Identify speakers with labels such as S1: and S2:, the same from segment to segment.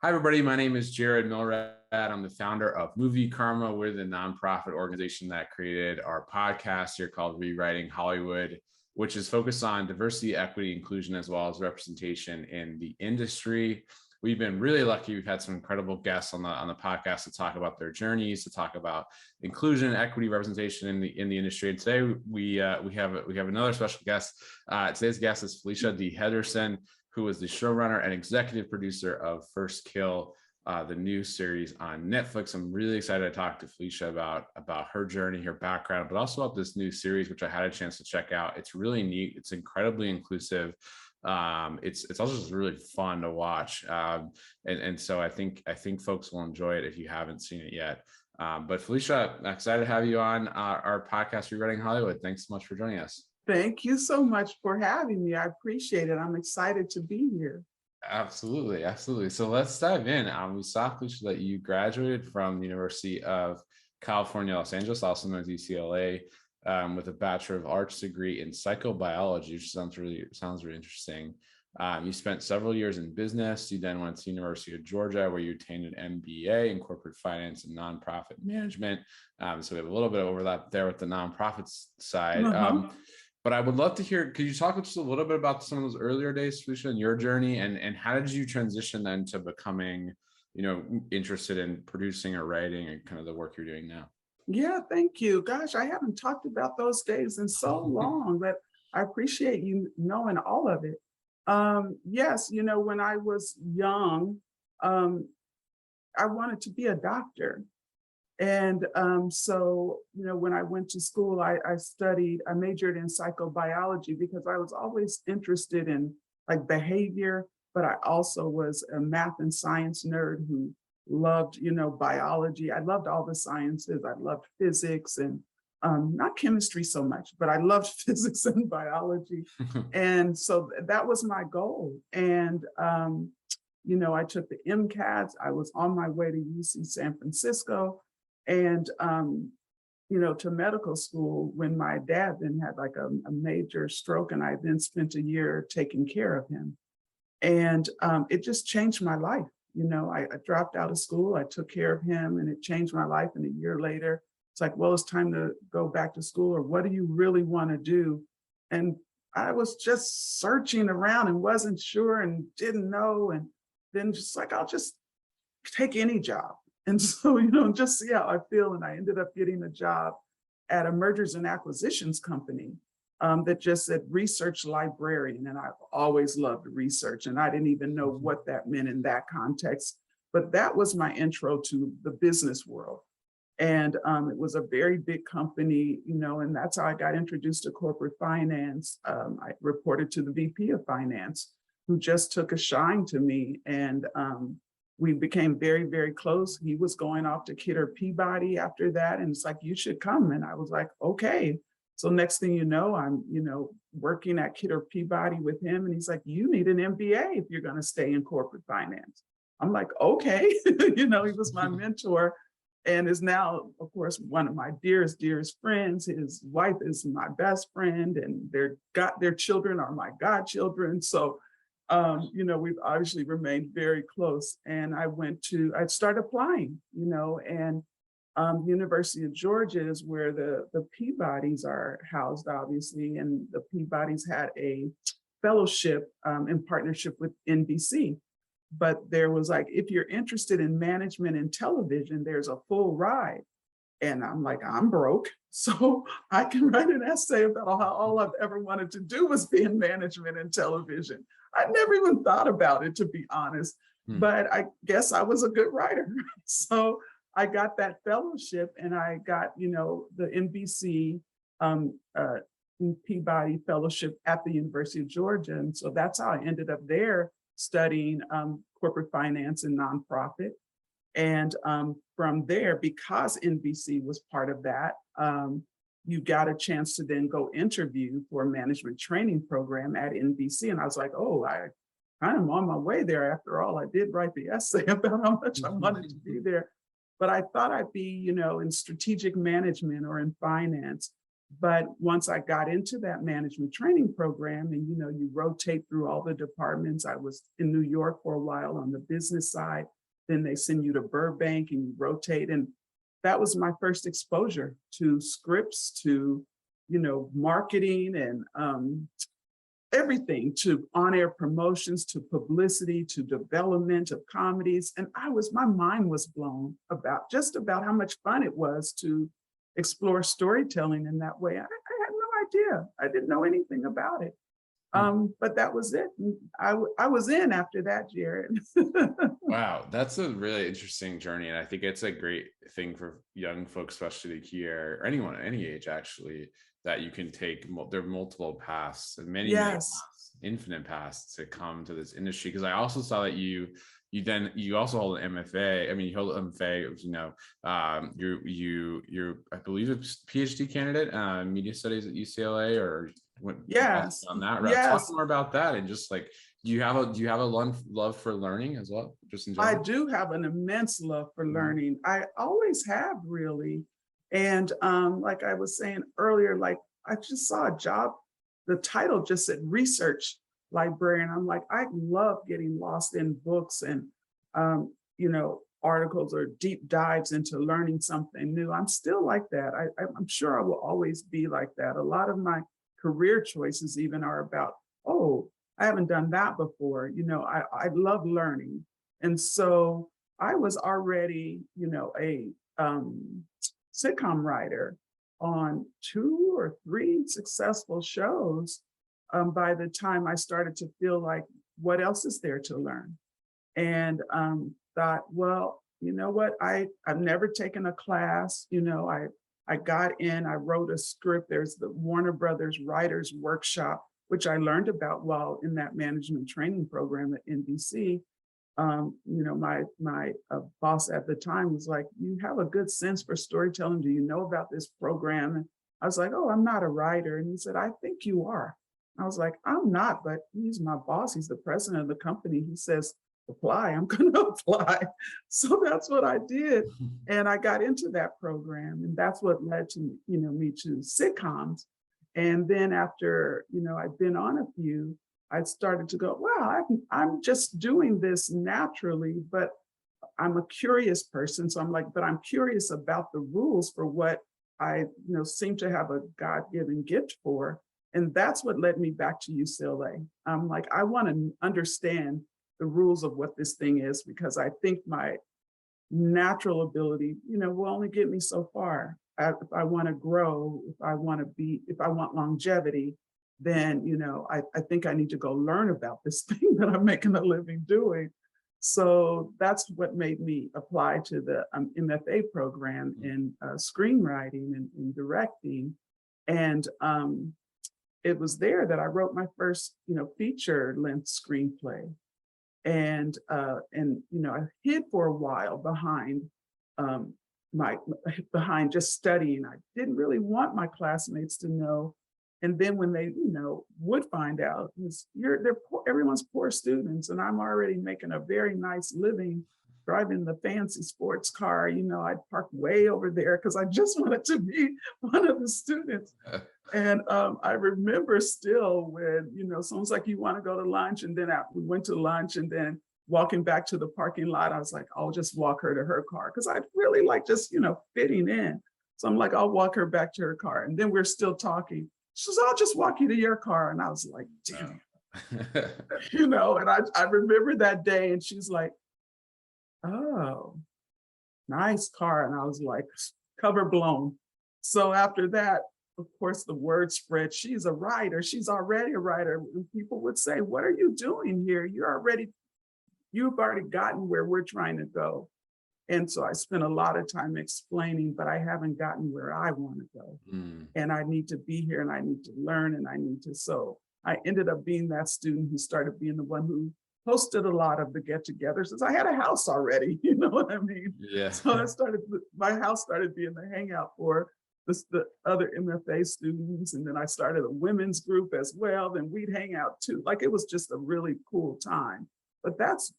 S1: Hi, everybody. My name is Jared Milrad. I'm the founder of Movie Karma. We're the nonprofit organization that created our podcast here called Rewriting Hollywood, which is focused on diversity, equity, inclusion, as well as representation in the industry. We've been really lucky. We've had some incredible guests on the podcast to talk about their journeys, to talk about inclusion, equity, representation in the industry. And today we have another special guest. Today's guest is Felicia D Henderson, who is the showrunner and executive producer of First Kill, the new series on Netflix. I'm really excited to talk to Felicia about her journey, her background, but also about this new series, which I had a chance to check out. It's really neat. It's incredibly inclusive. It's also just really fun to watch. And so I think folks will enjoy it if you haven't seen it yet. But Felicia, I'm excited to have you on our podcast, Rewriting Hollywood. Thanks so much for joining us.
S2: Thank you so much for having me. I appreciate it. I'm excited to be here.
S1: Absolutely. So let's dive in. We saw, Felicia, that you graduated from the University of California, Los Angeles, also known as UCLA, with a Bachelor of Arts degree in psychobiology, which sounds really interesting. You spent several years in business. You then went to the University of Georgia, where you attained an MBA in corporate finance and nonprofit management. So we have a little bit of overlap there with the nonprofits side. But I would love to hear, could you talk just a little bit about some of those earlier days, Felicia, and your journey, and how did you transition then to becoming, interested in producing or writing and kind of the work you're doing now?
S2: Yeah, thank you. Gosh, I haven't talked about those days in so long, but I appreciate you knowing all of it. Yes, when I was young, I wanted to be a doctor. And so, when I went to school, I majored in psychobiology because I was always interested in like behavior, but I also was a math and science nerd who loved, biology. I loved all the sciences. I loved physics and not chemistry so much, but I loved physics and biology. And so that was my goal. And, I took the MCATs. I was on my way to UC San Francisco. And, to medical school when my dad then had like a major stroke, and I then spent a year taking care of him. And it just changed my life. I dropped out of school, I took care of him, and it changed my life. And a year later, it's like, well, it's time to go back to school, or what do you really want to do? And I was just searching around and wasn't sure and didn't know. And then just like, I'll just take any job. And so, just see how I feel. And I ended up getting a job at a mergers and acquisitions company that just said research librarian. And I've always loved research. And I didn't even know what that meant in that context. But that was my intro to the business world. And it was a very big company, and that's how I got introduced to corporate finance. I reported to the VP of finance, who just took a shine to me. And we became very, very close. He was going off to Kidder Peabody after that. And it's like, you should come. And I was like, okay. So next thing you know, I'm, working at Kidder Peabody with him. And he's like, you need an MBA if you're going to stay in corporate finance. I'm like, okay. He was my mentor and is now, of course, one of my dearest friends. His wife is my best friend, and their children are my godchildren. So we've obviously remained very close. And I started applying, and University of Georgia is where the Peabodys are housed, obviously. And the Peabodys had a fellowship in partnership with NBC. But there was like, if you're interested in management and television, there's a full ride. And I'm like, I'm broke, so I can write an essay about how all I've ever wanted to do was be in management and television. I never even thought about it, to be honest, but I guess I was a good writer. So I got that fellowship, and I got, the NBC Peabody Fellowship at the University of Georgia. And so that's how I ended up there studying corporate finance and nonprofit. And from there, because NBC was part of that, you got a chance to then go interview for a management training program at NBC. And I was like, oh, I kind of on my way there. After all, I did write the essay about how much I wanted to be there. But I thought I'd be, in strategic management or in finance. But once I got into that management training program, and you rotate through all the departments. I was in New York for a while on the business side. Then they send you to Burbank and you rotate. And that was my first exposure to scripts, to marketing, and everything, to on-air promotions, to publicity, to development of comedies. And my mind was blown about how much fun it was to explore storytelling in that way. I had no idea. I didn't know anything about it. But that was it. And I was in after that, Jared.
S1: Wow, that's a really interesting journey. And I think it's a great thing for young folks, especially here, or anyone at any age, actually, that you can take. There are multiple paths and many
S2: Yes.
S1: paths, infinite paths to come to this industry. Because I also saw that you also hold an MFA. I mean, you hold an MFA, you're I believe a PhD candidate, media studies at UCLA, or went
S2: Yes.
S1: on that route.
S2: Yes.
S1: Talk more about that, and just like, do you have a love for learning as well, just in
S2: I
S1: general?
S2: do have an immense love for learning. I always have, really. And like I was saying earlier, like I just saw a job, the title just said research librarian. I'm like, I love getting lost in books and articles or deep dives into learning something new. I'm still like that. I'm sure I will always be like that. A lot of my career choices even are about, oh, I haven't done that before. I love learning. And so I was already, a sitcom writer on 2 or 3 successful shows by the time I started to feel like, what else is there to learn? And thought, well, you know what? I've never taken a class. I got in, I wrote a script. There's the Warner Brothers Writers Workshop, which I learned about while in that management training program at NBC. My boss at the time was like, you have a good sense for storytelling. Do you know about this program? And I was like, oh, I'm not a writer. And he said, I think you are. I was like, I'm not, but he's my boss. He's the president of the company. He says, apply, I'm going to apply. So that's what I did. And I got into that program. And that's what led to, me to sitcoms. And then after, I've been on a few, I started to go, wow, I'm just doing this naturally, but I'm a curious person. So I'm like, but I'm curious about the rules for what I seem to have a God-given gift for. And that's what led me back to UCLA. I'm like, I want to understand the rules of what this thing is, because I think my natural ability, will only get me so far. If I want to grow, if I want longevity, then, I think I need to go learn about this thing that I'm making a living doing. So that's what made me apply to the MFA program in screenwriting and directing. And it was there that I wrote my first, feature length screenplay. And I hid for a while behind behind just studying. I didn't really want my classmates to know. And then when they, would find out, they're poor, everyone's poor students, and I'm already making a very nice living driving the fancy sports car. I'd park way over there because I just wanted to be one of the students. And I remember still when, someone's like, you want to go to lunch? And then we went to lunch, and then walking back to the parking lot, I was like, I'll just walk her to her car, because I really like just, fitting in. So I'm like, I'll walk her back to her car. And then we're still talking. She says, I'll just walk you to your car. And I was like, damn, and I remember that day, and she's like, oh, nice car. And I was like, cover blown. So after that, of course, the word spread, she's a writer. She's already a writer. And people would say, what are you doing here? You've already gotten where we're trying to go. And so I spent a lot of time explaining, but I haven't gotten where I want to go. And I need to be here, and I need to learn, and so I ended up being that student who started being the one who hosted a lot of the get-togethers, since I had a house already, you know what I mean?
S1: Yeah.
S2: So my house started being the hangout for the other MFA students. And then I started a women's group as well. Then we'd hang out too. Like, it was just a really cool time. But that's,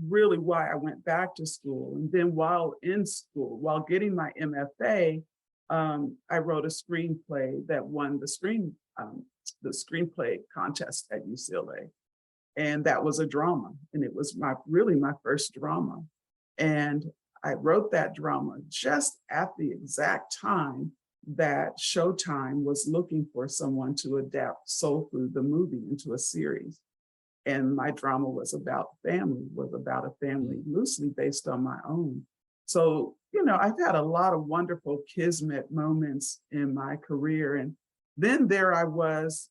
S2: really why I went back to school. And then while in school, while getting my MFA, I wrote a screenplay that won the screenplay contest at UCLA. And that was a drama. And it was really my first drama. And I wrote that drama just at the exact time that Showtime was looking for someone to adapt Soul Food, the movie, into a series. And my drama was about a family loosely based on my own. So, I've had a lot of wonderful kismet moments in my career. And then there I was,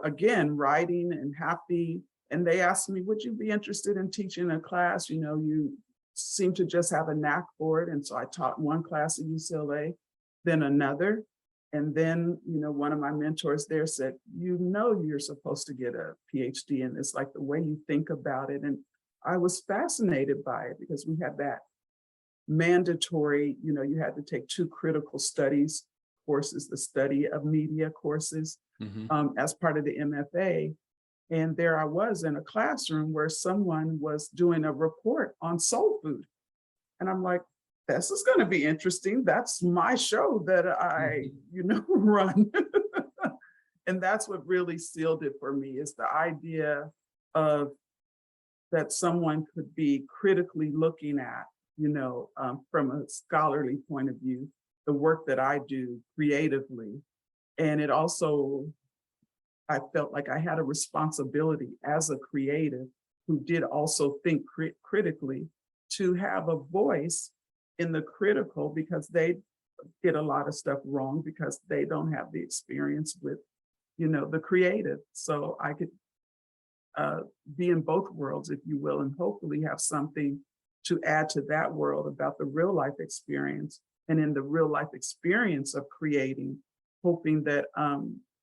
S2: again, writing and happy. And they asked me, would you be interested in teaching a class? You seem to just have a knack for it. And so I taught one class at UCLA, then another. And then, one of my mentors there said, you're supposed to get a PhD in this, like the way you think about it. And I was fascinated by it because we had that mandatory, you had to take 2 critical studies courses, the study of media courses, as part of the MFA. And there I was in a classroom where someone was doing a report on soul food. And I'm like, this is going to be interesting. That's my show that I, run. And that's what really sealed it for me, is the idea of that someone could be critically looking at, from a scholarly point of view, the work that I do creatively. And it also, I felt like I had a responsibility as a creative who did also think critically to have a voice in the critical, because they get a lot of stuff wrong because they don't have the experience with, the creative. So I could be in both worlds, if you will, and hopefully have something to add to that world about the real life experience. And in the real life experience of creating, hoping that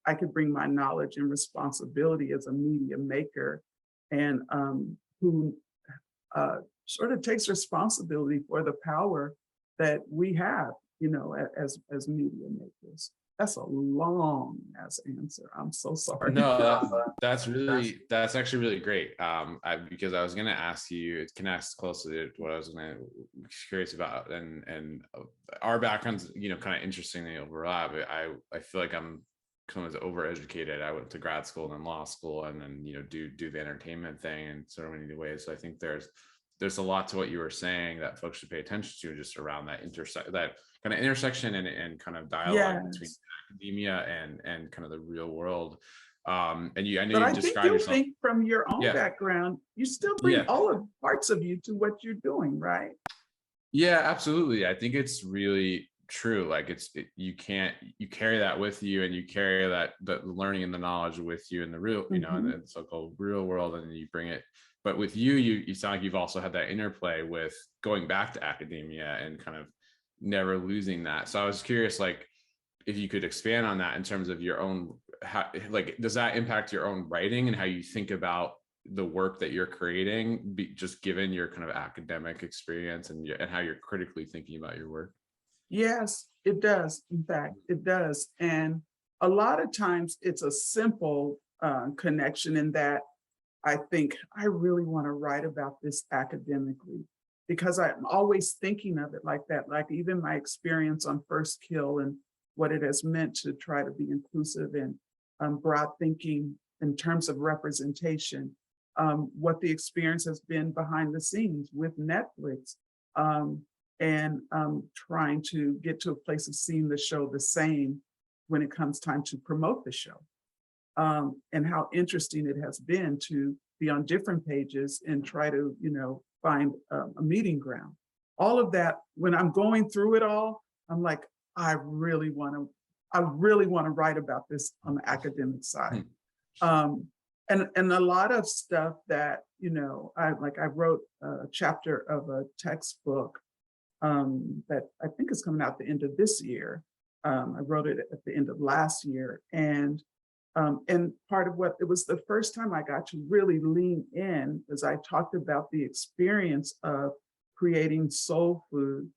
S2: I could bring my knowledge and responsibility as a media maker, and who sort of takes responsibility for the power that we have, as media makers. That's a long ass answer. I'm so sorry.
S1: No, that's actually really great. Because I was going to ask you, it connects closely to what I was curious about, and our backgrounds, kind of interestingly overlap. I feel like I'm kind of overeducated. I went to grad school and then law school, and then do the entertainment thing in so many ways. So I think there's a lot to what you were saying that folks should pay attention to, just around that kind of intersection and kind of dialogue between academia and kind of the real world. And I know you describe yourself.
S2: Think from your own background, you still bring all of parts of you to what you're doing, right?
S1: Yeah, absolutely. I think it's really true. Like you carry that with you, and you carry the learning and the knowledge with you in the real, in the so-called real world, and you bring it. But with you sound like you've also had that interplay with going back to academia and kind of never losing that. So I was curious, like, if you could expand on that in terms of your own, does that impact your own writing and how you think about the work that you're creating, just given your kind of academic experience and how you're critically thinking about your work?
S2: Yes, it does. In fact, it does. And a lot of times it's a simple connection, in that I think I really want to write about this academically, because I'm always thinking of it like that. Like even my experience on First Kill and what it has meant to try to be inclusive and broad thinking in terms of representation, what the experience has been behind the scenes with Netflix, and trying to get to a place of seeing the show the same when it comes time to promote the show. And how interesting it has been to be on different pages and try to, find a meeting ground. All of that, when I'm going through it all, I'm like, I really want to write about this on the academic side. And a lot of stuff that, I wrote a chapter of a textbook that I think is coming out at the end of this year. I wrote it at the end of last year. And part of what, it was the first time I got to really lean in, as I talked about the experience of creating soul food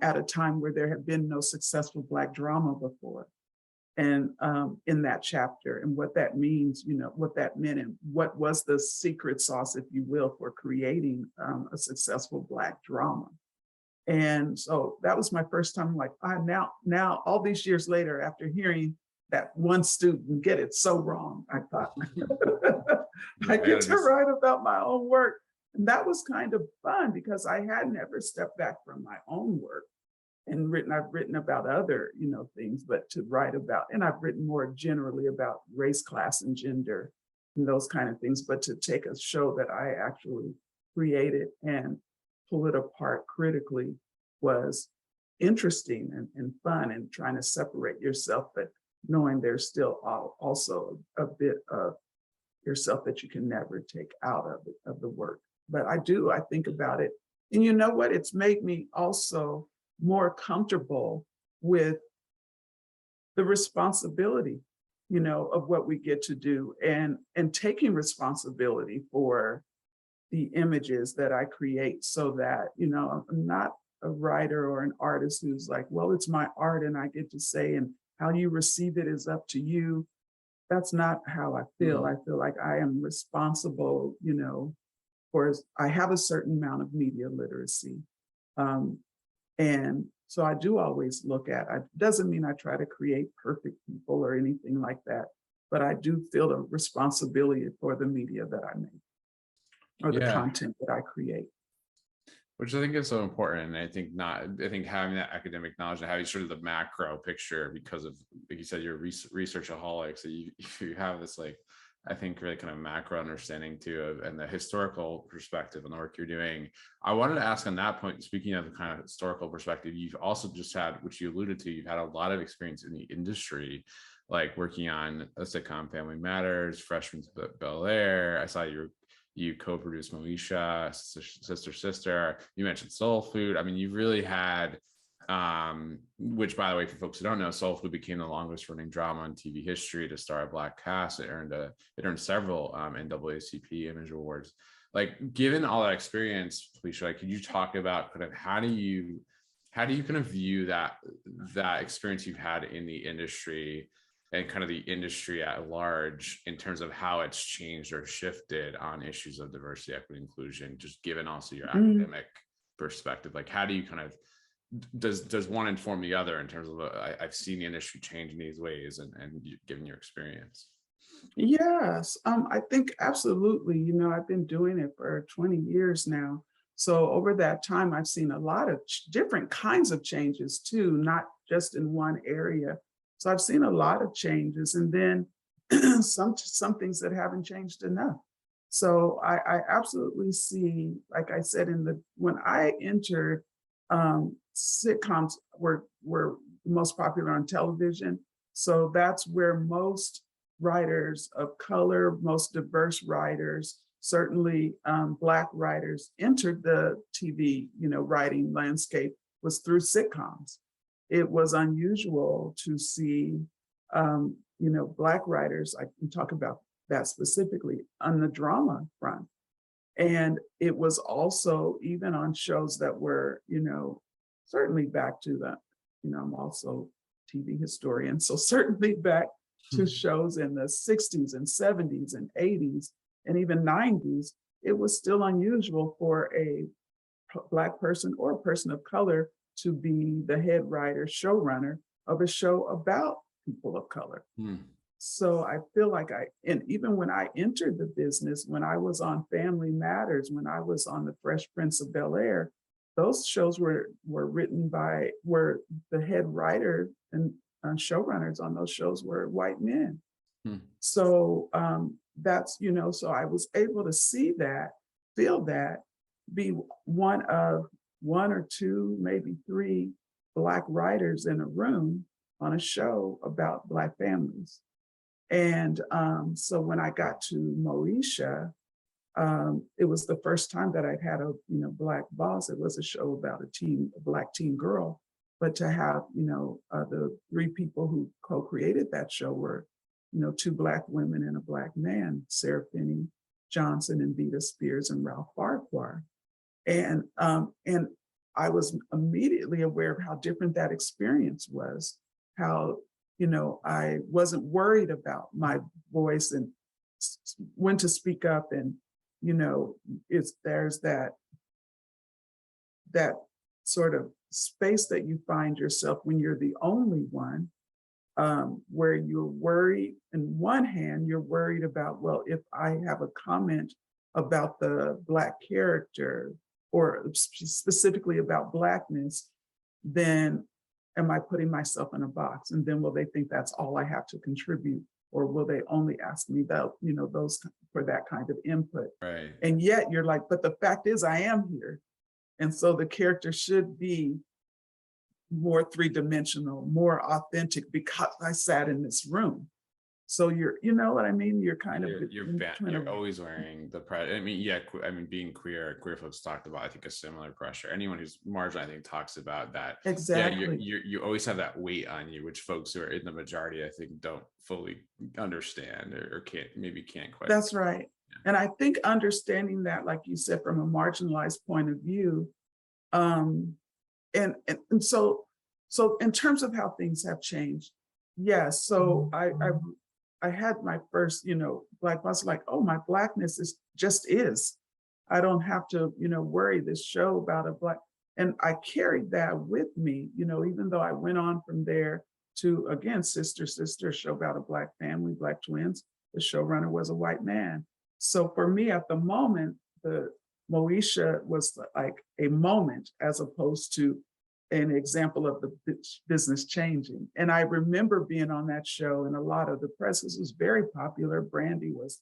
S2: at a time where there had been no successful Black drama before. And in that chapter, and what that means, what that meant, and what was the secret sauce, if you will, for creating a successful Black drama. And so that was my first time, like, now all these years later, after hearing that one student get it so wrong, I thought, I get to write about my own work. And that was kind of fun because I hadn't ever stepped back from my own work and I've written about other, things, but to write about, and I've written more generally about race, class, and gender and those kind of things, but to take a show that I actually created and pull it apart critically was interesting and fun, and trying to separate yourself, but knowing there's still also a bit of yourself that you can never take out of the work. But I think about it. And you know what? It's made me also more comfortable with the responsibility, of what we get to do, and taking responsibility for the images that I create, so that, I'm not a writer or an artist who's like, well, it's my art and I get to say, and how you receive it is up to you. That's not how I feel. I feel like I am responsible, for, I have a certain amount of media literacy. And so I do always look at, it doesn't mean I try to create perfect people or anything like that, but I do feel the responsibility for the media that I make, or the content that I create.
S1: Which I think is so important. And I think having that academic knowledge and having sort of the macro picture, because of, like you said, you're researchaholic. So you have this, like, I think really kind of macro understanding too, and the historical perspective on the work you're doing. I wanted to ask on that point, speaking of the kind of historical perspective, you've also just had, which you alluded to, you've had a lot of experience in the industry, like working on a sitcom, Family Matters, Freshman's Bel-Air. I saw you co-produced Moesha, Sister. You mentioned Soul Food. I mean, you've really had, which, by the way, for folks who don't know, Soul Food became the longest running drama in TV history to star a Black cast. It earned several NAACP Image Awards. Like, given all that experience, Felicia, like, could you talk about kind of how do you kind of view that experience you've had in the industry, and kind of the industry at large, in terms of how it's changed or shifted on issues of diversity, equity, inclusion, just given also your academic perspective? Like, how do you kind of, does one inform the other in terms of, I've seen the industry change in these ways, and given your experience?
S2: Yes, I think absolutely. I've been doing it for 20 years now. So over that time, I've seen a lot of different kinds of changes too, not just in one area. So I've seen a lot of changes, and then some things that haven't changed enough. So I absolutely see, like I said, when I entered, sitcoms were most popular on television. So that's where most writers of color, most diverse writers, certainly Black writers, entered the TV, writing landscape, was through sitcoms. It was unusual to see, Black writers, I can talk about that specifically, on the drama front. And it was also even on shows that were, certainly back to the, I'm also TV historian, so certainly back to shows in the 60s and 70s and 80s and even 90s, it was still unusual for a Black person or a person of color to be the head writer, showrunner of a show about people of color. So I feel like and even when I entered the business, when I was on Family Matters, when I was on The Fresh Prince of Bel-Air, those shows were the head writer and showrunners on those shows were white men. So that's, so I was able to see that, feel that, be one of one or two, maybe three Black writers in a room on a show about Black families. And so when I got to Moesha, it was the first time that I'd had a Black boss. It was a show about a Black teen girl, but to have the three people who co-created that show were two Black women and a Black man, Sarah Finney Johnson and Vita Spears and Ralph Farquhar. And I was immediately aware of how different that experience was, how I wasn't worried about my voice and when to speak up, and there's that sort of space that you find yourself when you're the only one, where you're worried. In one hand, you're worried about, well, if I have a comment about the Black character or specifically about Blackness, then am I putting myself in a box? And then will they think that's all I have to contribute? Or will they only ask me that, those for that kind of input?
S1: Right.
S2: And yet you're like, but the fact is I am here. And so the character should be more three-dimensional, more authentic because I sat in this room. So you know what I mean? You're kind of
S1: you're always wearing the pressure. I mean, yeah, being queer folks talked about, I think, a similar pressure. Anyone who's marginal, I think, talks about that.
S2: Exactly.
S1: Yeah, you always have that weight on you, which folks who are in the majority, I think, don't fully understand or can't quite.
S2: That's right. Yeah. And I think understanding that, like you said, from a marginalized point of view, and so in terms of how things have changed, yes. So I had my first, Black boss, like, oh, my Blackness just is. I don't have to, worry this show about a Black. And I carried that with me, even though I went on from there to, again, Sister, a show about a Black family, Black twins. The showrunner was a white man. So for me at the moment, the Moesha was like a moment as opposed to an example of the business changing. And I remember being on that show, and a lot of the press was very popular. Brandy was,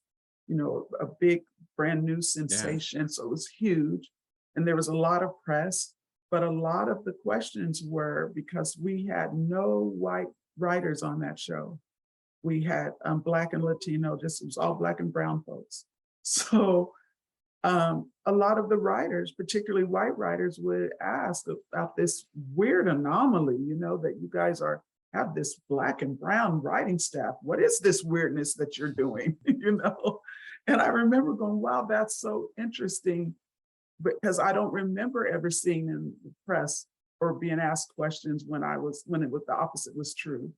S2: a big brand new sensation. Yeah. So it was huge. And there was a lot of press, but a lot of the questions were because we had no white writers on that show. We had Black and Latino, it was all Black and brown folks. So a lot of the writers, particularly white writers, would ask about this weird anomaly, that you guys have this Black and brown writing staff. What is this weirdness that you're doing, And I remember going, wow, that's so interesting, because I don't remember ever seeing in the press or being asked questions when the opposite was true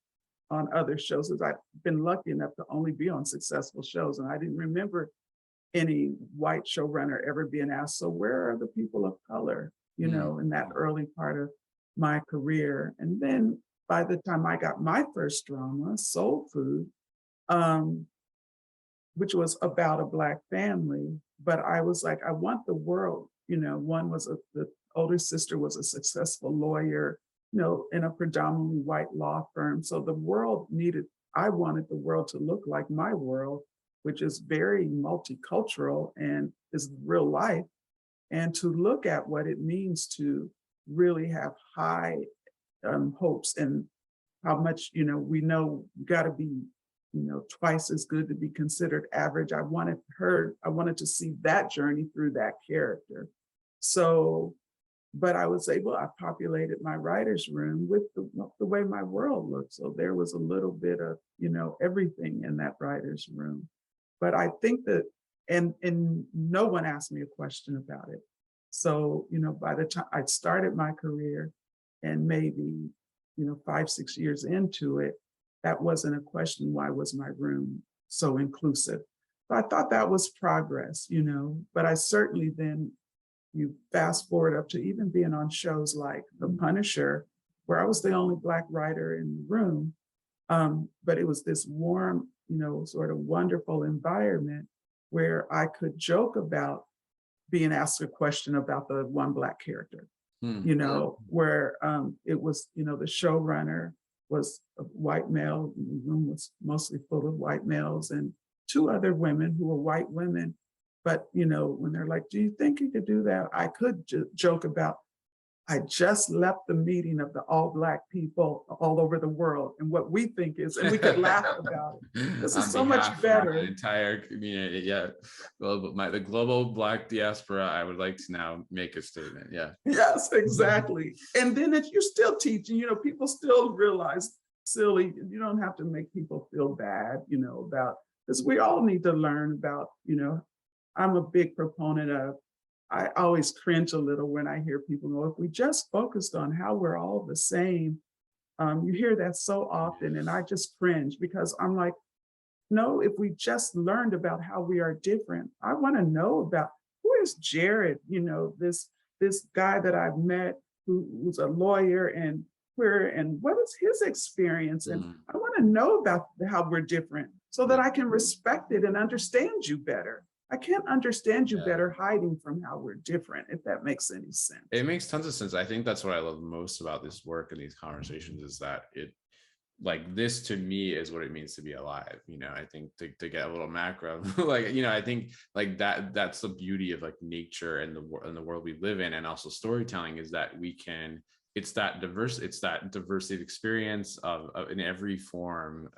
S2: on other shows. As I've been lucky enough to only be on successful shows, and I didn't remember any white showrunner ever being asked, so where are the people of color, in that early part of my career. And then by the time I got my first drama, Soul Food, which was about a Black family, but I was like, I want the world, one was the older sister was a successful lawyer, in a predominantly white law firm. So I wanted the world to look like my world, which is very multicultural and is real life, and to look at what it means to really have high hopes and how much, we know you got to be, twice as good to be considered average. I wanted to see that journey through that character. So, but I populated my writer's room with the way my world looked. So there was a little bit of, everything in that writer's room. But I think that, and no one asked me a question about it. So, by the time I started my career and maybe, 5-6 years into it, that wasn't a question, why was my room so inclusive? So I thought that was progress, but I certainly then, you fast forward up to even being on shows like The Punisher, where I was the only Black writer in the room, but it was this warm, sort of wonderful environment where I could joke about being asked a question about the one Black character, where it was, the showrunner was a white male, the room was mostly full of white males, and 2 other women who were white women. But, when they're like, do you think you could do that? I could joke about, I just left the meeting of the all Black people all over the world and what we think is, and we could laugh about it. This is so much better.
S1: The entire community, yeah. The global Black diaspora, I would like to now make a statement, yeah.
S2: Yes, exactly. And then if you're still teaching, people still realize, silly, you don't have to make people feel bad, about, because we all need to learn about, I'm a big proponent of, I always cringe a little when I hear people go, if we just focused on how we're all the same, you hear that so often, and I just cringe because I'm like, no, if we just learned about how we are different, I want to know about who is Jared, this guy that I've met who's a lawyer and queer, and what is his experience? And
S1: Mm.
S2: I want to know about how we're different so that I can respect it and understand you better. I can't understand you
S1: Yeah.
S2: better hiding from how we're different, if that makes any sense.
S1: It makes tons of sense. I think that's what I love most about this work and these conversations is that it, like, this to me is what it means to be alive. I think to get a little macro, like, I think like that's the beauty of like nature and the world we live in, and also storytelling, is that it's that diversity of experience of in every form.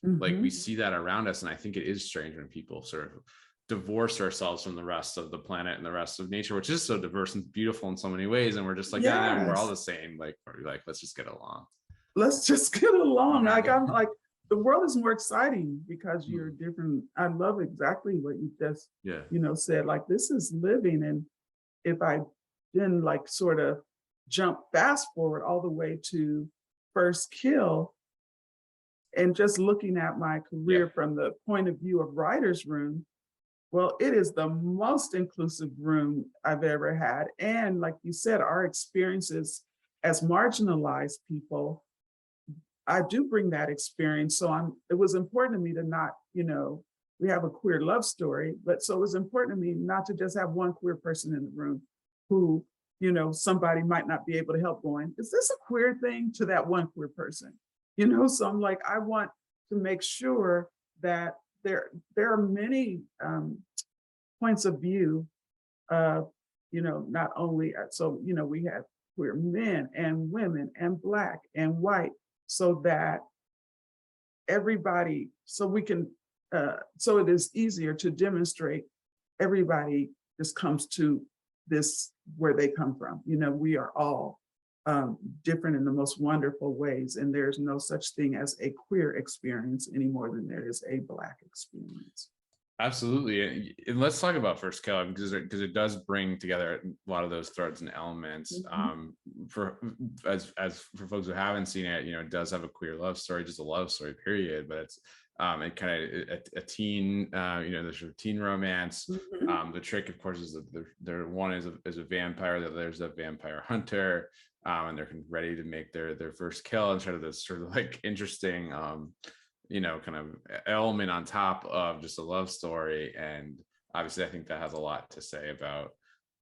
S1: Like we see that around us, and I think it is strange when people sort of divorce ourselves from the rest of the planet and the rest of nature, which is so diverse and beautiful in so many ways, and we're just like, yeah, we're all the same. Like, we're like, let's just get along.
S2: Let's just get along. Like, I'm like, the world is more exciting because you're different. I love exactly what you just, said. Like, this is living. And if I then like sort of jump fast forward all the way to First Kill, and just looking at my career from the point of view of writer's room, well, it is the most inclusive room I've ever had. And like you said, our experiences as marginalized people, I do bring that experience. So it was important to me to not, we have a queer love story, but so it was important to me not to just have one queer person in the room who, somebody might not be able to help going, is this a queer thing, to that one queer person? So I'm like, I want to make sure that there are many points of view, not only, so, we have queer men and women and Black and white, so that everybody, so we can, so it is easier to demonstrate everybody just comes to this where they come from. We are all different in the most wonderful ways, and there's no such thing as a queer experience any more than there is a Black experience.
S1: Absolutely. And let's talk about First Kill, because it does bring together a lot of those threads and elements. For folks who haven't seen it, it does have a queer love story, just a love story, period. But it's it kind of a teen, there's sort of teen romance. The trick, of course, is that there one is a vampire, that there's a vampire hunter, and they're ready to make their first kill, and sort of this sort of like interesting kind of element on top of just a love story. And obviously I think that has a lot to say about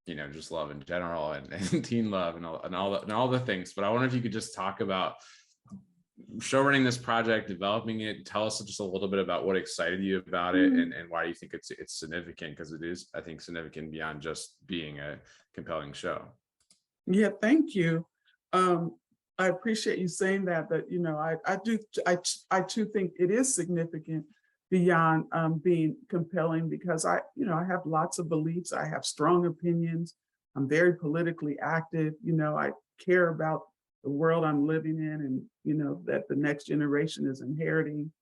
S1: just love in general, and teen love, and all the things. But I wonder if you could just talk about show running this project, developing it. Tell us just a little bit about what excited you about it, and why you think it's significant, because it is, I think, significant beyond just being a compelling show.
S2: Yeah, thank you. I appreciate you saying that, but I too think it is significant beyond being compelling, because I have lots of beliefs, I have strong opinions, I'm very politically active, I care about the world I'm living in, and that the next generation is inheriting.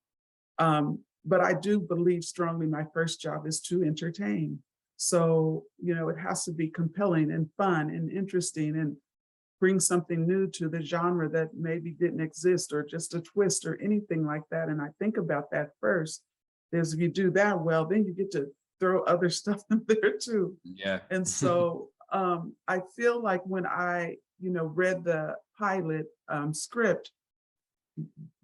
S2: But I do believe strongly my first job is to entertain. So, it has to be compelling and fun and interesting, and bring something new to the genre that maybe didn't exist, or just a twist or anything like that. And I think about that first. Because if you do that well, then you get to throw other stuff in there too.
S1: Yeah.
S2: And so I feel like when I, read the pilot script,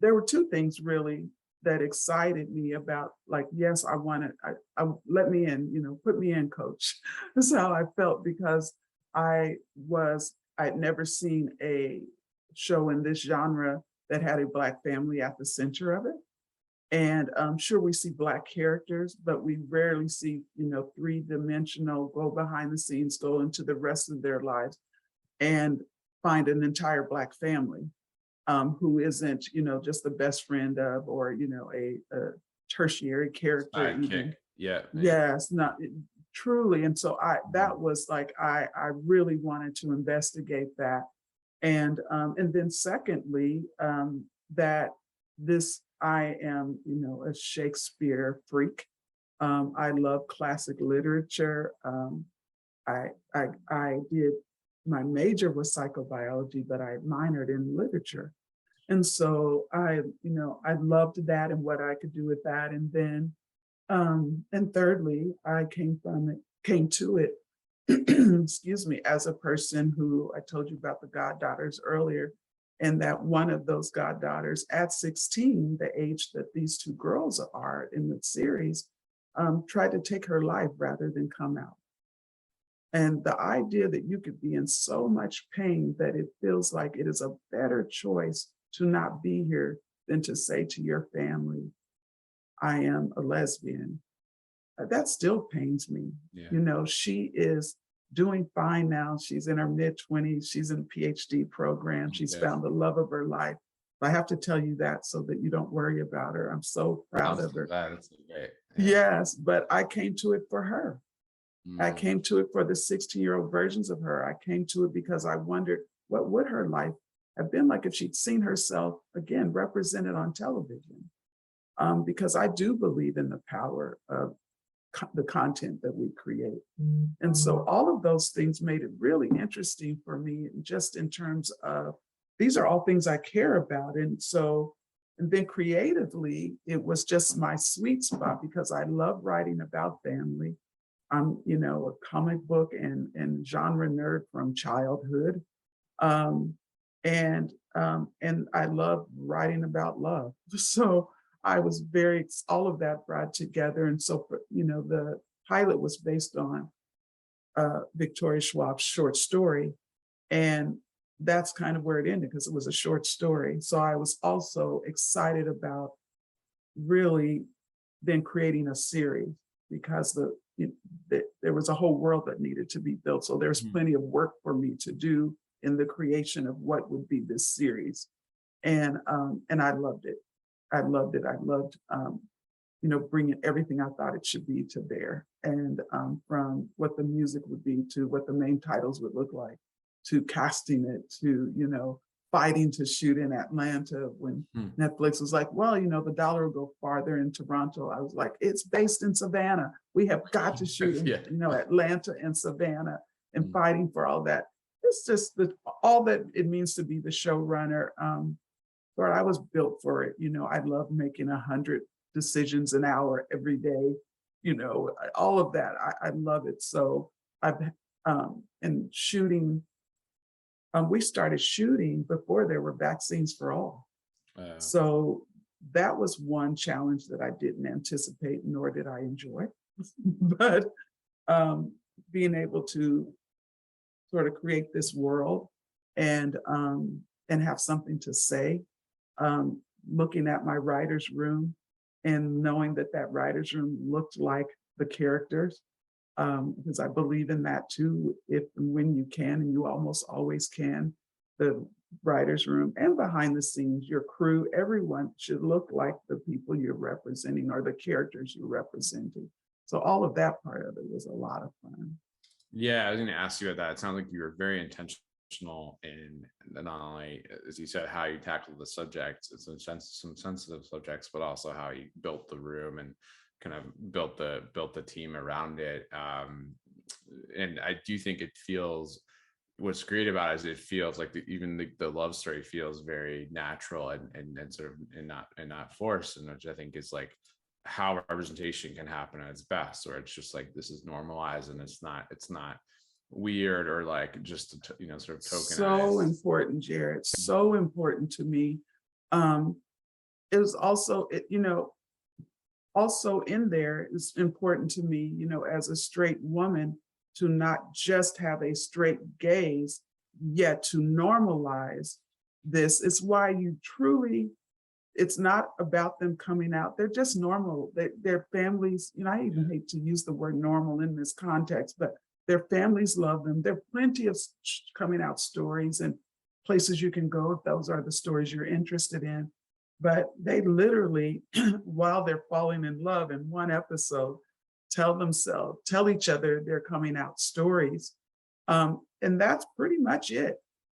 S2: there were two things really that excited me about, like, yes, I wanted, I let me in, put me in, coach. That's how I felt, because I'd never seen a show in this genre that had a Black family at the center of it. And sure, we see Black characters, but we rarely see, three-dimensional, go behind the scenes, go into the rest of their lives, and find an entire Black family who isn't, just the best friend of, or, a tertiary character. Even.
S1: Yeah.
S2: Yes, not truly. And so that was like, I really wanted to investigate that. And then secondly, that I am, a Shakespeare freak. I love classic literature. I did, my major was psychobiology, but I minored in literature. And so I loved that and what I could do with that. And then, and thirdly, I came to it excuse me, as a person who, I told you about the goddaughters earlier, and that one of those goddaughters at 16, the age that these two girls are in the series, tried to take her life rather than come out. And the idea that you could be in so much pain that it feels like it is a better choice to not be here than to say to your family, I am a lesbian. That still pains me.
S1: Yeah.
S2: You know, she is doing fine now. She's in her mid-20s. She's in a PhD program. She's found the love of her life. I have to tell you that so that you don't worry about her. I'm so proud of her.
S1: That's great. Yeah.
S2: Yes, but I came to it for her. I came to it for the 16-year-old versions of her. I came to it because I wondered what would her life have been like if she'd seen herself again represented on television. Because I do believe in the power of the content that we create. And so all of those things made it really interesting for me, just in terms of, these are all things I care about. And so, and then creatively, it was just my sweet spot because I love writing about family. I'm, you know, a comic book and genre nerd from childhood. And I love writing about love. So I was all of that brought together. And so, you know, the pilot was based on Victoria Schwab's short story. And that's kind of where it ended because it was a short story. So I was also excited about really then creating a series because there was a whole world that needed to be built. So there's plenty of work for me to do in the creation of what would be this series. And I loved it. I loved it. I loved, you know, bringing everything I thought it should be to bear. And from what the music would be to what the main titles would look like, to casting it, to, you know, fighting to shoot in Atlanta when Netflix was like, well, you know, the dollar will go farther in Toronto. I was like, it's based in Savannah. We have got to shoot in, you know, Atlanta and Savannah, and fighting for all that. It's just all that it means to be the showrunner. But I was built for it. You know, I love making 100 decisions an hour every day, you know, all of that. I love it. So and shooting, we started shooting before there were vaccines for all. So that was one challenge that I didn't anticipate, nor did I enjoy. But being able to sort of create this world and have something to say, looking at my writer's room and knowing that that writer's room looked like the characters, because I believe in that too. If and when you can, and you almost always can, the writer's room and behind the scenes, your crew, everyone should look like the people you're representing or the characters you're representing. So all of that part of it was a lot of fun.
S1: Yeah, I was going to ask you about that. It sounds like you were very intentional in not only, as you said, how you tackled the subjects, some sensitive subjects, but also how you built the room and kind of built the team around it. And I do think it feels, what's great about it is it feels like even the love story feels very natural and sort of and not forced, and which I think is like how representation can happen at its best, where it's just like this is normalized and it's not weird or like just you know, sort of tokenized.
S2: So important, Jared. So important to me. It was also, you know, also in there is important to me, you know, as a straight woman, to not just have a straight gaze, yet to normalize this. It's why you truly, it's not about them coming out. They're just normal. Their families, you know, I even hate to use the word normal in this context, but their families love them. There are plenty of coming out stories and places you can go if those are the stories you're interested in. But they literally, while they're falling in love in one episode, tell each other their coming out stories. And that's pretty much it.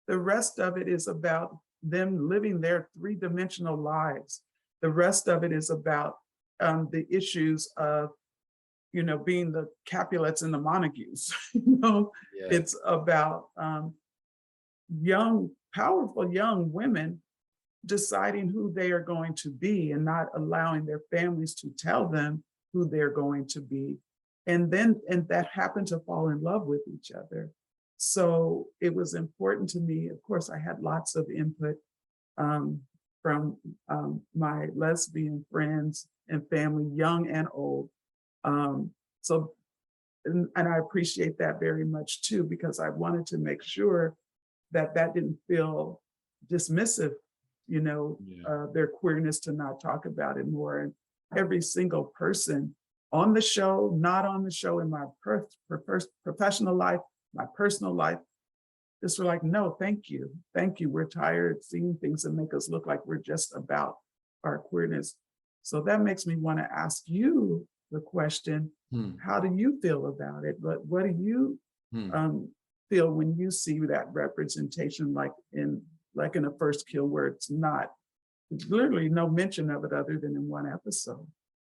S2: The rest of it is about them living their three-dimensional lives. The rest of it is about the issues of, you know, being the Capulets and the Montagues. You know, it's about young, powerful young women deciding who they are going to be and not allowing their families to tell them who they're going to be. and that happened to fall in love with each other. So it was important to me. Of course, I had lots of input from my lesbian friends and family, young and old. So, and I appreciate that very much too, because I wanted to make sure that that didn't feel dismissive, you know, their queerness, to not talk about it more. And every single person on the show, not on the show, in my professional life, my personal life, just were like, no, thank you. Thank you. We're tired of seeing things that make us look like we're just about our queerness. So that makes me want to ask you the question, how do you feel about it? But what do you feel when you see that representation, like in a First Kill, where it's literally no mention of it other than in one episode?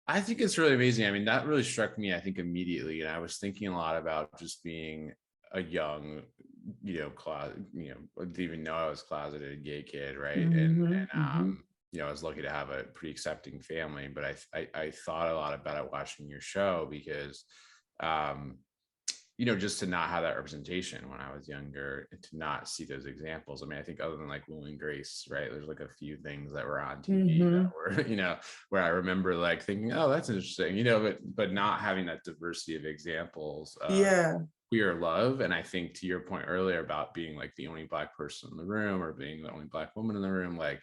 S1: I think it's really amazing. I mean, that really struck me, I think, immediately. And I was thinking a lot about just being a young, didn't even know I was closeted gay kid, right? And I was lucky to have a pretty accepting family, but I thought a lot about it watching your show, because just to not have that representation when I was younger, and to not see those examples. I mean, I think other than like Will and Grace, right? There's like a few things that were on TV that were, where I remember like thinking, oh, that's interesting, but not having that diversity of examples of queer love. And I think, to your point earlier about being like the only Black person in the room, or being the only Black woman in the room, like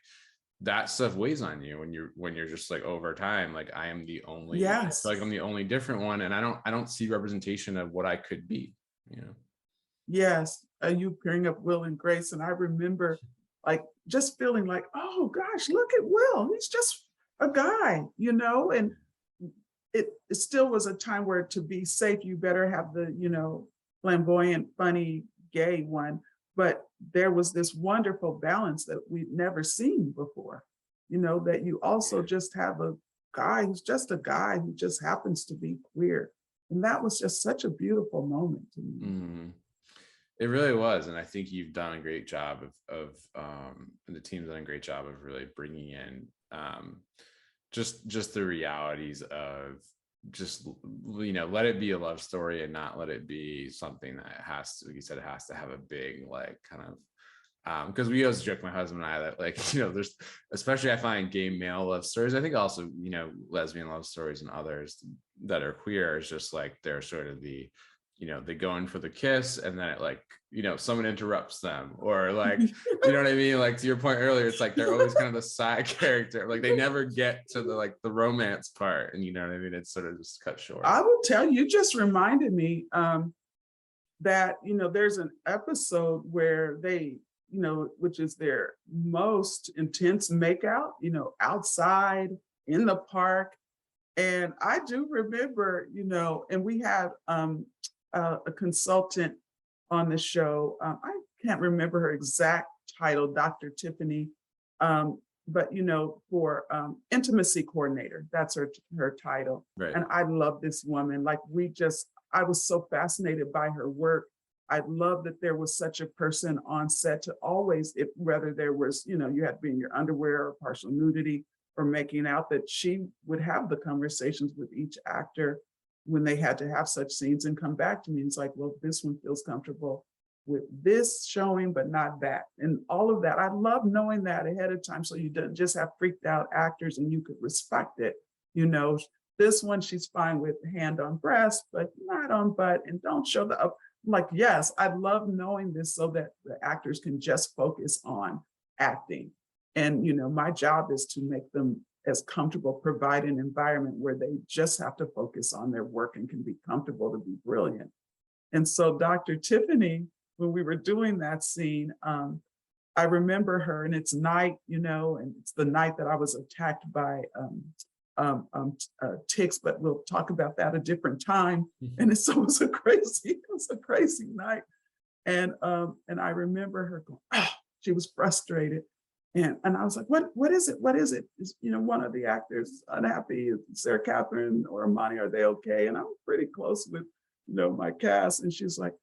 S1: that stuff weighs on you when you're just like, over time, like I am the only, I feel like I'm the only different one, and I don't see representation of what I could be,
S2: Yes, you bring up Will and Grace, and I remember like just feeling like, oh gosh, look at Will, he's just a guy, and it still was a time where, to be safe, you better have the flamboyant, funny, gay one. But there was this wonderful balance that we'd never seen before, that you also just have a guy who's just a guy who just happens to be queer. And that was just such a beautiful moment to me.
S1: It really was. And I think you've done a great job of and the team's done a great job of really bringing in just the realities of just, let it be a love story, and not let it be something that has to, like you said, it has to have a big, like, kind of, because we always joke, my husband and I, that like, there's, especially I find gay male love stories, I think also, lesbian love stories and others that are queer, is just like, they're sort of the, they go in for the kiss, and then it, like, someone interrupts them, or like, you know what I mean? Like, to your point earlier, it's like they're always kind of the side character. Like, they never get to the romance part, and you know what I mean? It's sort of just cut short.
S2: I will tell you, just reminded me that, there's an episode where they, which is their most intense makeout, outside in the park. And I do remember, and we had a consultant on the show. I can't remember her exact title, Dr. Tiffany, but for intimacy coordinator, that's her title.
S1: Right.
S2: And I love this woman. Like, I was so fascinated by her work. I love that there was such a person on set to always, whether there was, you had to be in your underwear or partial nudity or making out, that she would have the conversations with each actor when they had to have such scenes, and come back to me and it's like, well, this one feels comfortable with this showing, but not that. And all of that, I love knowing that ahead of time, so you don't just have freaked out actors and you could respect it. This one, she's fine with hand on breast, but not on butt, and don't show the up. I'm like, yes, I love knowing this so that the actors can just focus on acting. And, my job is to make them as comfortable, provide an environment where they just have to focus on their work and can be comfortable to be brilliant. And so Dr. Tiffany, when we were doing that scene, I remember her, and it's night, and it's the night that I was attacked by ticks, but we'll talk about that a different time. And it was a crazy night. And I remember her going, she was frustrated. And I was like, what is it? What is it? Is, one of the actors unhappy? Sarah Catherine or Amani, are they okay? And I'm pretty close with, my cast. And she's like,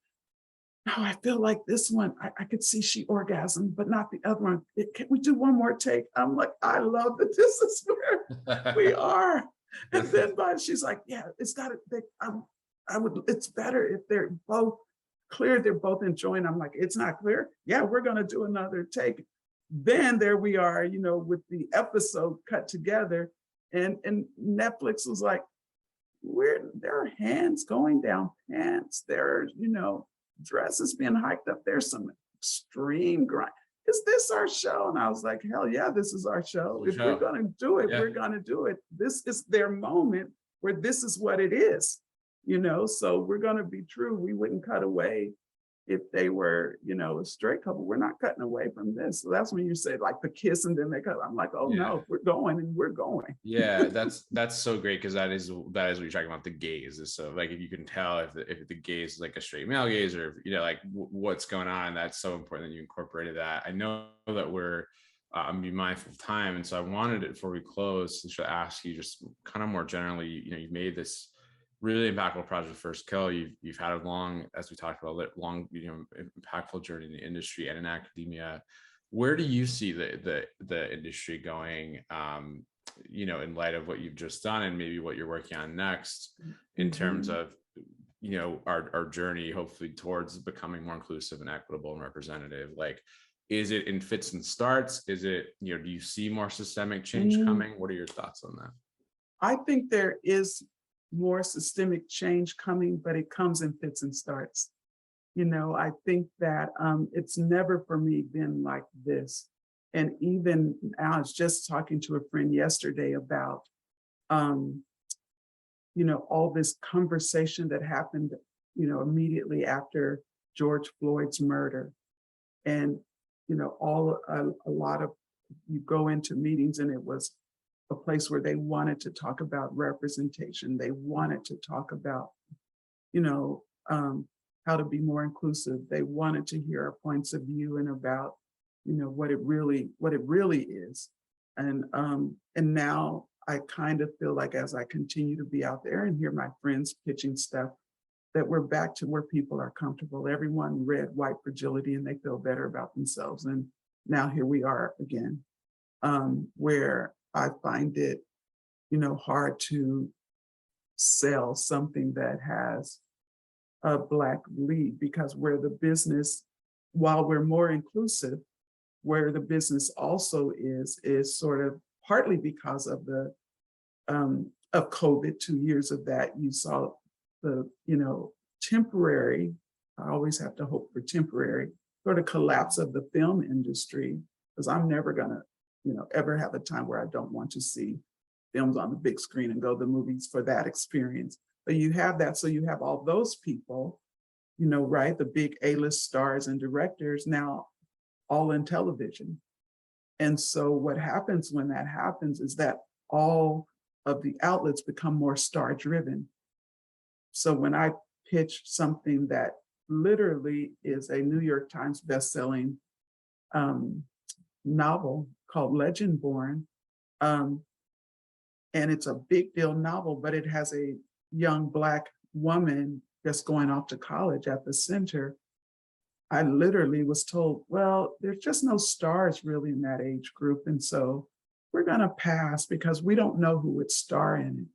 S2: no, I feel like this one, I could see she orgasmed, but not the other one. Can we do one more take? I'm like, I love that this is where we are. And then she's like, yeah, it's got to, it's better if they're both clear, they're both enjoying. I'm like, it's not clear. Yeah, we're going to do another take. Then there we are, with the episode cut together, and Netflix was like, there are hands going down pants. There are, dresses being hiked up. There's some extreme grind. Is this our show? And I was like, hell yeah, this is our show. If we're going to do it, we're going to do it. This is their moment where this is what it is, so we're going to be true. We wouldn't cut away if they were, a straight couple. We're not cutting away from this. So that's when you say like the kiss and then they cut. I'm like, oh no, we're going and we're going.
S1: Yeah, that's so great, because that is what you're talking about. The gaze is so, like, if you can tell if the gaze is like a straight male gaze, or like what's going on, that's so important that you incorporated that. I know that we're be mindful of time, and so I wanted it, before we close, to ask you just kind of more generally. You've made this really impactful project, First Kill. You've had a long, as we talked about, impactful journey in the industry and in academia. Where do you see the industry going, in light of what you've just done and maybe what you're working on next, in terms of, our journey, hopefully, towards becoming more inclusive and equitable and representative? Like, is it in fits and starts? Is it, do you see more systemic change coming? What are your thoughts on that?
S2: I think there is more systemic change coming, but it comes in fits and starts. I think that it's never for me been like this. And even I was just talking to a friend yesterday about, all this conversation that happened, immediately after George Floyd's murder. And, a lot of, you go into meetings and it was a place where they wanted to talk about representation. They wanted to talk about, how to be more inclusive. They wanted to hear our points of view and about, what it really is. And now I kind of feel like, as I continue to be out there and hear my friends pitching stuff, that we're back to where people are comfortable. Everyone read White Fragility and they feel better about themselves. And now here we are again, where I find it, hard to sell something that has a Black lead, because where the business, while we're more inclusive, where the business also is sort of partly because of the of COVID, 2 years of that, you saw the, temporary, I always have to hope for temporary, sort of collapse of the film industry, because I'm never gonna, ever have a time where I don't want to see films on the big screen and go to the movies for that experience. But you have that, so you have all those people, right? The big A-list stars and directors now all in television. And so what happens when that happens is that all of the outlets become more star driven. So when I pitch something that literally is a New York Times bestselling novel called Legend Born, and it's a big deal novel, but it has a young Black woman that's going off to college at the center. I literally was told, well, there's just no stars really in that age group. And so we're gonna pass because we don't know who would star in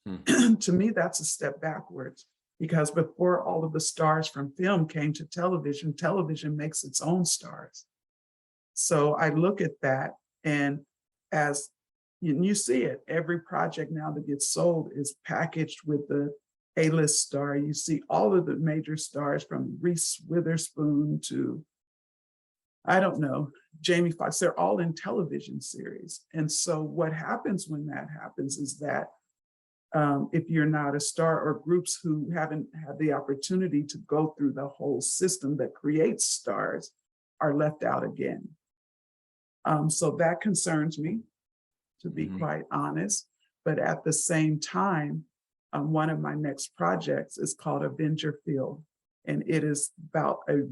S2: it. To me, that's a step backwards, because before all of the stars from film came to television, television makes its own stars. So I look at that, and as you see it, every project now that gets sold is packaged with the A-list star. You see all of the major stars from Reese Witherspoon to, I don't know, Jamie Foxx. They're all in television series. And so what happens when that happens is that if you're not a star, or groups who haven't had the opportunity to go through the whole system that creates stars are left out again. So that concerns me, to be quite honest. But at the same time, one of my next projects is called Avenger Field, and it is about a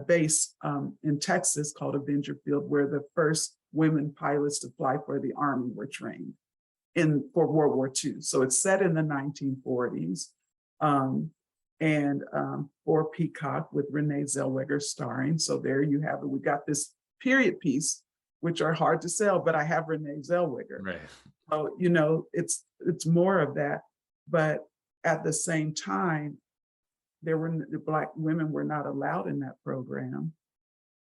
S2: base in Texas called Avenger Field, where the first women pilots to fly for the Army were trained for World War II. So it's set in the 1940s, and for Peacock with Renee Zellweger starring. So there you have it. We got this period piece, which are hard to sell, but I have Renee Zellweger.
S1: Right.
S2: So, it's more of that. But at the same time, the Black women were not allowed in that program.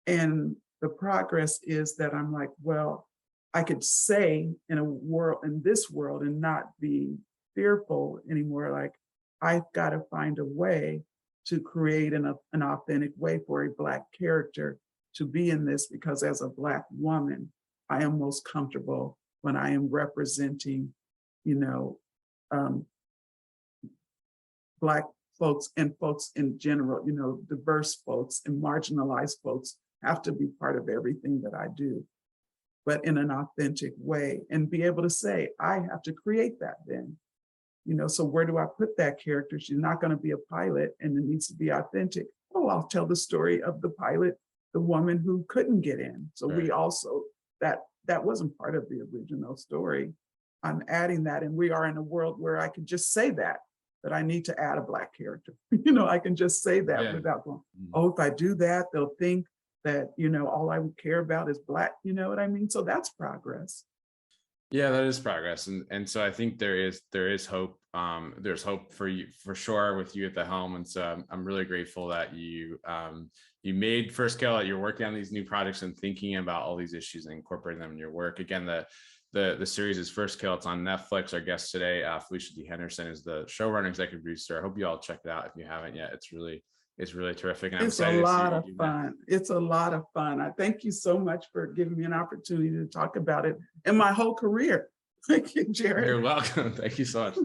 S2: And the progress is that I'm like, well, I could say in this world and not be fearful anymore. Like, I've got to find a way to create an authentic way for a Black character to be in this, because as a Black woman, I am most comfortable when I am representing, Black folks and folks in general, diverse folks and marginalized folks have to be part of everything that I do, but in an authentic way, and be able to say, I have to create that then. So where do I put that character? She's not going to be a pilot and it needs to be authentic. Oh, I'll tell the story of the pilot, the woman who couldn't get in. So we also, that wasn't part of the original story. I'm adding that, and we are in a world where I can just say that I need to add a Black character. I can just say that without going, oh, if I do that, they'll think that, all I would care about is Black, you know what I mean? So that's progress.
S1: Yeah, that is progress. And so I think there is hope. There's hope for you, for sure, with you at the helm. And so I'm really grateful that you made First Kill, that you're working on these new projects and thinking about all these issues and incorporating them in your work. Again, the series is First Kill. It's on Netflix. Our guest today, Felicia D Henderson, is the showrunner, executive producer. I hope you all check it out if you haven't yet. It's really terrific. And I'm excited to see
S2: a lot of fun. It's a lot of fun. I thank you so much for giving me an opportunity to talk about it and my whole career. Thank you, Jared.
S1: You're welcome. Thank you so much.